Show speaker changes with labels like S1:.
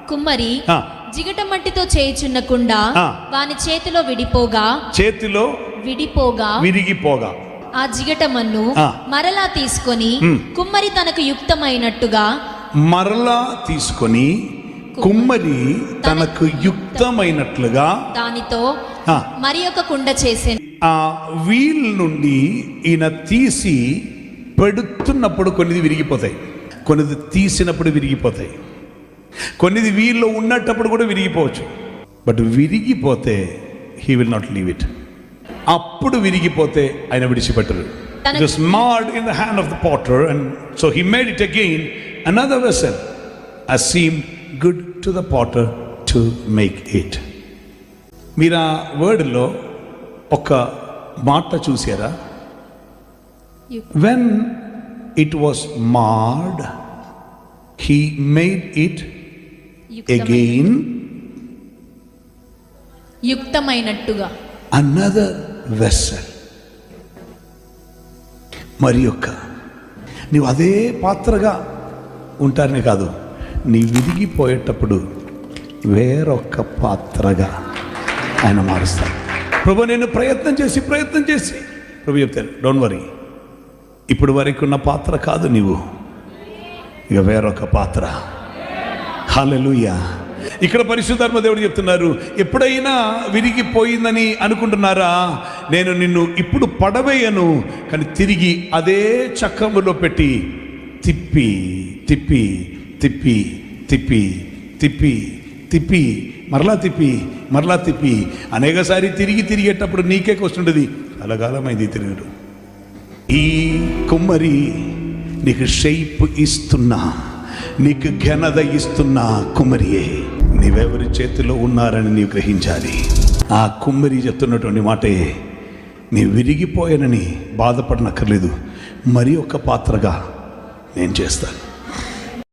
S1: కుమ్మరి జిగట మట్టితో చేయుచున్న కుండ వాని చేతిలో విడిపోగా ఆ జిగటమన్ను మరలా తీసుకొని కుమ్మరి తనకు యుక్తమైనట్టుగా దానితో మరి ఒక కుండ చేసెను.
S2: ఆ వీల్ నుండి ఈయన తీసి పెడుతున్నప్పుడు కొన్నిది విరిగిపోతాయి, కొన్నిది తీసినప్పుడు విరిగిపోతాయి, కొన్నిది వీల్లో ఉన్నప్పుడు కూడా విరిగిపోవచ్చు. బట్ విరిగిపోతే he will not leave it. అప్పుడు విరిగిపోతే ఆయన విడిచిపెట్టరు. It was marred in the hand of the potter, and so he made it again another vessel as seemed good to the potter to make it. మీరా వర్డ్లో ఒక మాట చూసారా? When it was marred, he made it again
S1: యుక్తమైనట్టుగా
S2: another vessel. మరి యొక్క నీవు అదే పాత్రగా ఉంటారనే కాదు, నీ విరిగిపోయేటప్పుడు వేరొక పాత్రగా ఆయన మారుస్తాడు. ప్రభు నేను ప్రయత్నం చేసి ప్రభు చెప్తాను, డోంట్ వరీ, ఇప్పుడు వరకు ఉన్న పాత్ర కాదు నీవు, ఇక వేరొక పాత్ర. హల్లెలూయా. ఇక్కడ పరిశుద్ధాత్మ దేవుడు చెప్తున్నారు, ఎప్పుడైనా విరిగిపోయిందని అనుకుంటున్నారా, నేను నిన్ను ఇప్పుడు పడవేయను, కానీ తిరిగి అదే చక్రములో పెట్టి తిప్పి తిప్పి తిప్పి తిప్పి తిప్పి తిప్పి మరలా తిప్పి అనేకసారి తిరిగేటప్పుడు నీకే వస్తుండేది, అలగాలమైంది తిరుగుడు. ఈ కుమ్మరి నీకు షేప్ ఇస్తున్నా, నీకు ఘనత ఇస్తున్నా కుమ్మరియే. నీవెవరి చేతిలో ఉన్నారని నీవు గ్రహించాలి. ఆ కుమ్మరి చెప్తున్నటువంటి మాటే, నీ విరిగిపోయానని బాధపడనక్కర్లేదు, మరి ఒక పాత్రగా నేను చేస్తాను.